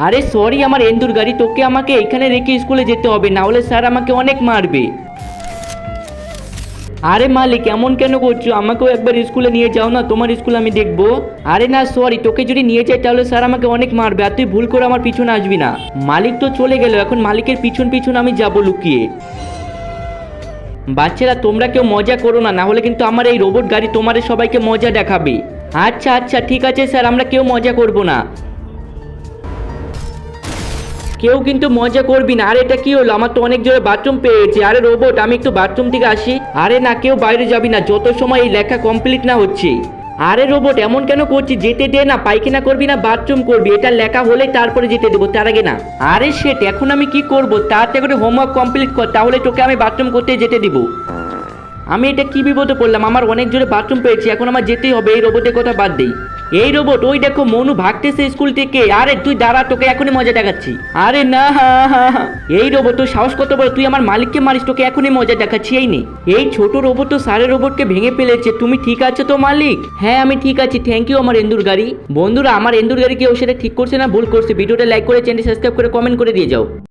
আরে সরি আমার এন্দুর গাড়ি, তোকে আমাকে এখানে রেখে স্কুলে যেতে হবে, না হলে স্যার আমাকে অনেক মারবে। আরে মালিক এমন কেন করছো, আমাকেও একবার স্কুলে নিয়ে যাও না, তোমার স্কুল আমি দেখবো। আরে না সরি, তোকে যদি নিয়ে যাই তাহলে স্যার আমাকে অনেক মারবে, আর তুই ভুল করে আমার পিছনে আসবি না। মালিক তো চলে গেল, এখন মালিকের পিছন পিছন আমি যাবো লুকিয়ে। বাচ্চারা তোমরা কেউ মজা করো না, না হলে কিন্তু আমার এই রোবট গাড়ি তোমাদের সবাইকে মজা দেখাবে। আচ্ছা আচ্ছা ঠিক আছে স্যার, আমরা কেউ মজা করব না, কেউ কিন্তু মজা করবি না। আরে এটা কি হলো, আমার তো অনেক জোরে বাথরুম পেয়েছে। আরে রোবট আমি একটু বাথরুম থেকে আসি। আরে না কেউ বাইরে যাবি না যত সময় এই লেখা কমপ্লিট না হচ্ছে। আরে রোবট এমন কেন করছিস, যেতে দে না, পায়খানা করবি না বাথরুম করবি, এটা লেখা হলে তারপরে যেতে দেবো, তার আগে না। আরে সেট এখন আমি কি করব, তাড়াতাড়ি করে হোমওয়ার্ক কমপ্লিট কর, তাহলে তোকে আমি বাথরুম করতে যেতে দিব। আমি এটা কি বিপদে পড়লাম, আমার অনেক জোরে বাথরুম পেয়েছি, এখন আমার যেতেই হবে। এই রোবটের কথা বাদ দেই। এই রোবট ওই দেখো মনু ভাগতেছে স্কুল থেকে। আরে তুই দাঁড়া, তোকে এখনই মজা দেখাচ্ছি। আরে না এই রোবট তোর সাহস কত বড়, তুই আমার মালিককে মারিস, তোকে এখনই মজা দেখাচ্ছি। এই নে। এই ছোট রোবট তো সারের রোবটকে ভেঙে ফেলেছে। তুমি ঠিক আছে তো মালিক? হ্যাঁ আমি ঠিক আছি, থ্যাংক ইউ আমার এন্দুর গাড়ি। বন্ধুরা আমার এন্দুর গাড়ি কেউ সেটা ঠিক করছে না ভুল করছে, ভিডিওটা লাইক করে চ্যানেল সাবস্ক্রাইব করে কমেন্ট করে দিয়ে যাও।